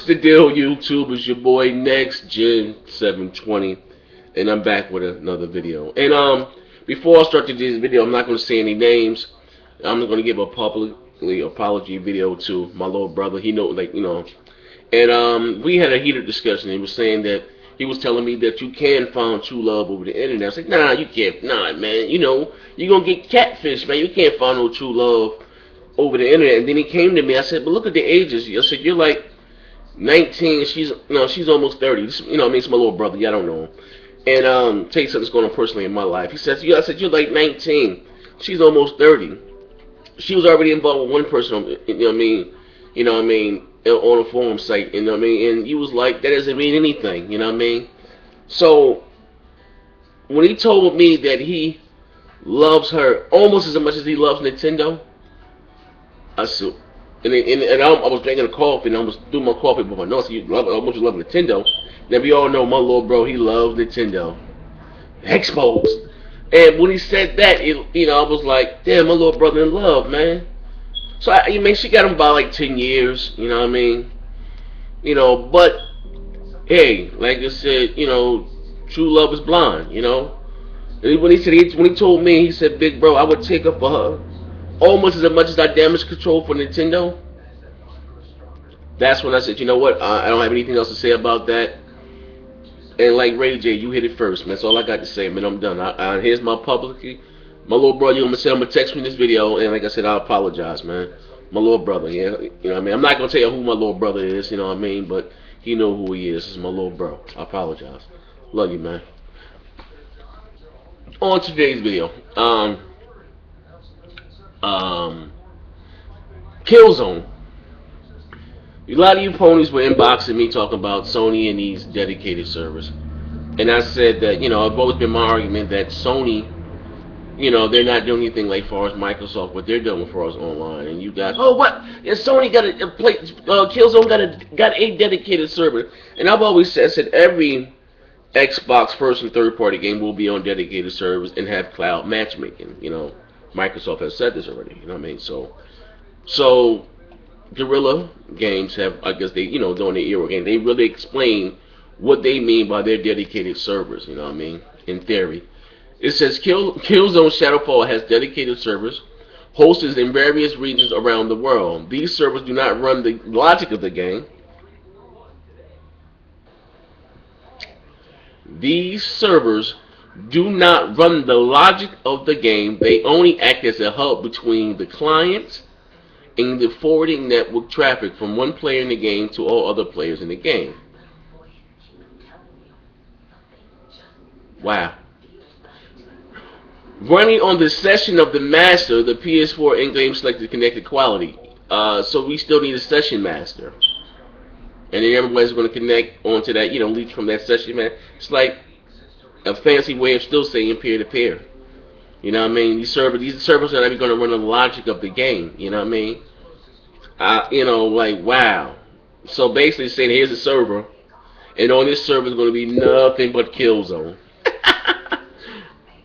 What's the deal, YouTube? It's your boy Next Gen 720, and I'm back with another video. And before I start this video, I'm not going to say any names. I'm going to give a publicly apology video to my little brother. He know, like and we had a heated discussion. He was saying that he was telling me that you can find true love over the internet. I was like, nah, you can't. Nah, man. You're gonna get catfish, man. You can't find no true love over the internet. And then he came to me. I said, but look at the ages. I said, you're like 19, she's almost 30. It's my little brother. Yeah, I don't know him. And tell you something that's going on personally in my life. He says, I said, you're like 19. She's almost 30. She was already involved with one person. On a forum site. And he was like, that doesn't mean anything. So when he told me that he loves her almost as much as he loves Nintendo, I said. And I was drinking a coffee, and I was doing my coffee before. No, so how much you love Nintendo. Now, we all know my little bro, he loves Nintendo. Exposed. And when he said that, I was like, damn, my little brother in love, man. So, she got him by like 10 years, but, hey, like I said, true love is blind, And when he told me, he said, big bro, I would take up for her almost as much as I damage control for Nintendo. That's when I said, you know what? I don't have anything else to say about that. And like Ray J, you hit it first, man. That's all I got to say, man. I'm done. Here's my publicly. My little brother, I'm gonna text me this video, and like I said, I apologize, man. My little brother, yeah. I'm not gonna tell you who my little brother is, but he know who he is. This is my little bro. I apologize. Love you, man. On today's video, Killzone. A lot of you ponies were inboxing me talking about Sony and these dedicated servers. And I said that, I've always been my argument that Sony, they're not doing anything like far as Microsoft, what they're doing for us online. And you got, oh, what? Yeah, Sony got Killzone got a dedicated server. And I've always said every Xbox first and third party game will be on dedicated servers and have cloud matchmaking. Microsoft has said this already. So Guerrilla Games have, I guess they, during the era game, they really explain what they mean by their dedicated servers, in theory. It says Killzone Shadow Fall has dedicated servers hosted in various regions around the world. These servers do not run the logic of the game. These servers do not run the logic of the game. They only act as a hub between the clients and the forwarding network traffic from one player in the game to all other players in the game. Wow. Running on the session of the master, the PS4 in-game selected connected quality. So we still need a session master. And then everybody's going to connect onto that, leech from that session, man. It's like a fancy way of still saying peer-to-peer. These servers are not going to run the logic of the game. Like, wow. So basically saying, here's a server, and on this server is going to be nothing but Killzone.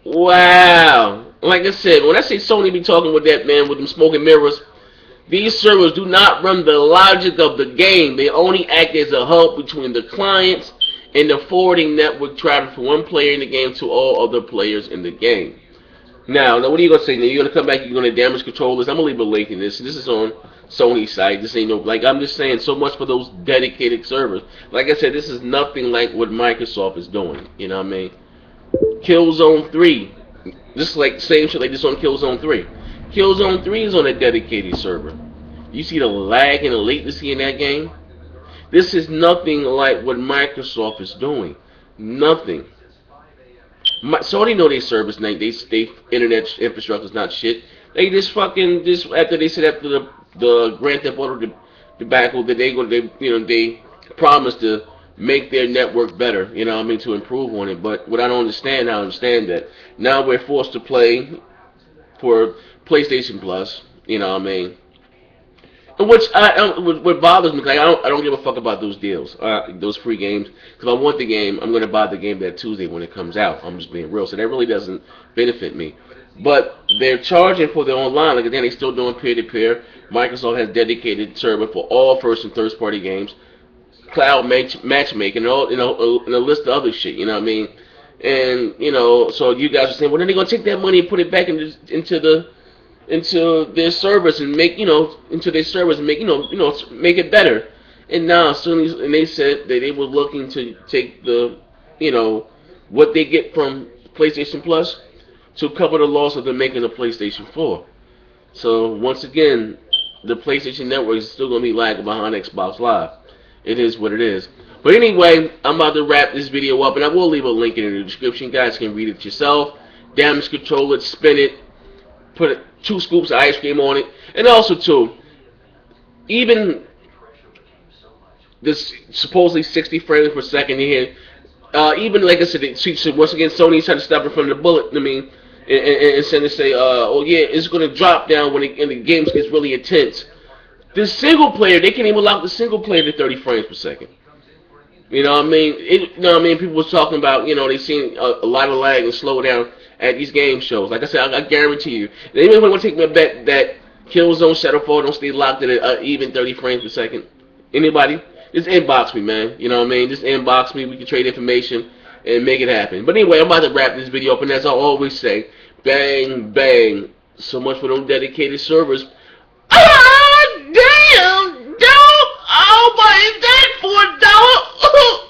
Wow. Like I said, when I say Sony be talking with that, man, with them smoking mirrors, these servers do not run the logic of the game. They only act as a hub between the clients and the forwarding network traffic from one player in the game to all other players in the game. Now what are you going to say? Now, you're going to come back, you're going to damage control this. I'm going to leave a link in this. This is on Sony's site. This ain't no, like, I'm just saying, so much for those dedicated servers. Like I said, this is nothing like what Microsoft is doing. Killzone 3. This is like the same shit like this on Killzone 3. Killzone 3 is on a dedicated server. You see the lag and the latency in that game? This is nothing like what Microsoft is doing. Nothing. Sony know their service, they internet infrastructure is not shit. They just after they said after the Grand Theft Auto debacle that they promised to make their network better, to improve on it. But what I don't understand, I understand that now we're forced to play for PlayStation Plus, and what bothers me, like, I don't give a fuck about those deals, those free games. Because if I want the game, I'm going to buy the game that Tuesday when it comes out. I'm just being real. So that really doesn't benefit me. But they're charging for their online. Like, again, they're still doing peer-to-peer. Microsoft has dedicated server for all first and third party games. cloud matchmaking, and all, and a list of other shit. You know what I mean? And so you guys are saying, well, then they're gonna take that money and put it back into their servers and make into their servers and make make it better. And now, Sony, and they said that they were looking to take the what they get from PlayStation Plus to cover the loss of them making a PlayStation 4. So once again, the PlayStation Network is still gonna be lagging behind Xbox Live. It is what it is. But anyway, I'm about to wrap this video up, and I will leave a link in the description. You guys can read it yourself. Damage control it, spin it, put 2 scoops of ice cream on it, and also too, even this supposedly 60 frames per second here, even like I said, once again, Sony's trying to stop it from the bullet. I mean, and say, oh yeah, it's going to drop down when the games gets really intense. The single player, they can't even lock the single player to 30 frames per second. You know what I mean? People was talking about, they seen a lot of lag and slow down at these game shows. Like I said, I guarantee you. And anybody want to take me a bet that Killzone Shadow Fall don't stay locked at even 30 frames per second? Anybody? Just inbox me, man. You know what I mean? Just inbox me. We can trade information and make it happen. But anyway, I'm about to wrap this video up, and as I always say, bang, bang. So much for them dedicated servers. Ah, damn, dog. Oh, but is that $4?